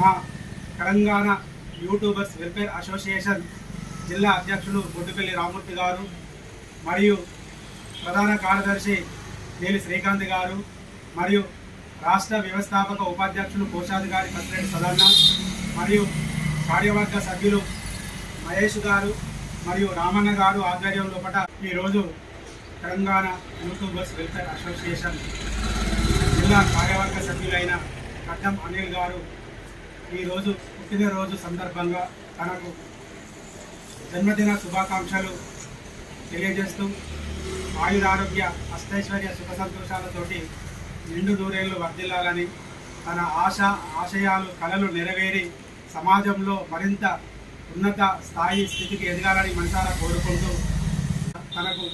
మా Telangana YouTubers welfare association జిల్లా అధ్యక్షులు బొడ్డుపల్లి రామూర్తి గారు మరియు ప్రధాన కార్యదర్శి నేలి శ్రీకాంత్ గారు మరియు రాష్ట్ర వ్యవస్థాపక ఉపాధ్యక్షులు కోశాధికారి కసిరెడ్డి సదన్న మరియు కార్యవర్గ సభ్యులు మహేష్ గారు మరియు రామన్న గారు ఆధ్వర్యం లోపల ఈరోజు తెలంగాణ యూట్యూబర్స్ వెల్ఫేర్ అసోసియేషన్ జిల్లా కార్యవర్గ సభ్యులైన కట్టం అనిల్ గారు ఈరోజు పుట్టినరోజు సందర్భంగా తనకు జన్మదిన శుభాకాంక్షలు తెలియజేస్తూ ఆయురారోగ్య అష్టైశ్వర్య సుఖ సంతోషాలతోటి నిండు నూరేళ్లు వర్ధిల్లాలని తన ఆశయాలు కలలు నెరవేరి సమాజంలో మరింత ఉన్నత స్థాయి స్థితికి ఎదగాలని మనసారా కోరుకుంటూ తనకు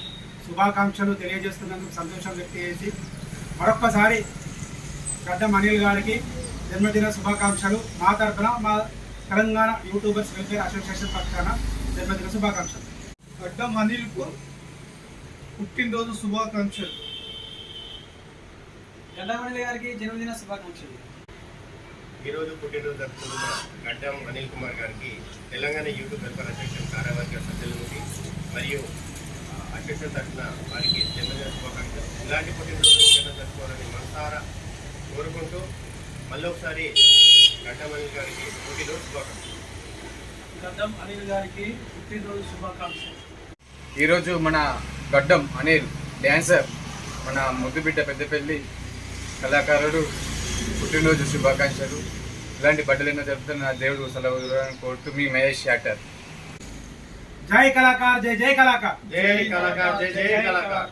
శుభాకాంక్షలు తెలియజేస్తున్నందుకు సంతోషం వ్యక్తం చేసి మరొక్కసారి గడ్డం అనిల్ గారికి జన్మదిన శుభాకాంక్షలు మా తరఫున మా తెలంగాణ యూట్యూబర్స్ వెల్ఫేర్ అసోసియేషన్ పక్షాన జన్మదిన శుభాకాంక్షలు. గడ్డం అనిల్కు పుట్టినరోజు శుభాకాంక్షలు. గడ్డం అనిల్ గారికి జన్మదిన శుభాకాంక్షలు. ఈరోజు పుట్టినరోజు జరుపుకున్న గడ్డం అనిల్ కుమార్ గారికి తెలంగాణ యూట్యూబ్ వెల్ఫేర్ అసోసియేషన్ కార్యవర్గ సభ్యుల నుండి మరియు అసోసియేషన్ తరఫున వారికి జన్మదిన శుభాకాంక్షలు. ఇలాంటి పుట్టినరోజు జరుపుకోవాలని మనసారా కోరుకుంటూ మళ్ళీ ఒకసారి గడ్డం అనిల్ గారికి పుట్టినరోజు శుభాకాంక్షలు. గడ్డం అనిల్ గారికి పుట్టినరోజు శుభాకాంక్షలు. ఈరోజు మన గడ్డం అనిల్ డ్యాన్సర్, మన ముద్దుబిడ్డ పెద్దపల్లి కళాకారుడు పుట్టినరోజు శుభాకాంక్షలు. ఇలాంటి బట్టలు జరుపుతున్న దేవుడు సెలవు కోరుతూ మీ మహేష్ యాక్టర్. జై కళాకార్, జై జై కళాకార్, జై కళాకార్, జై జై కళాకార్.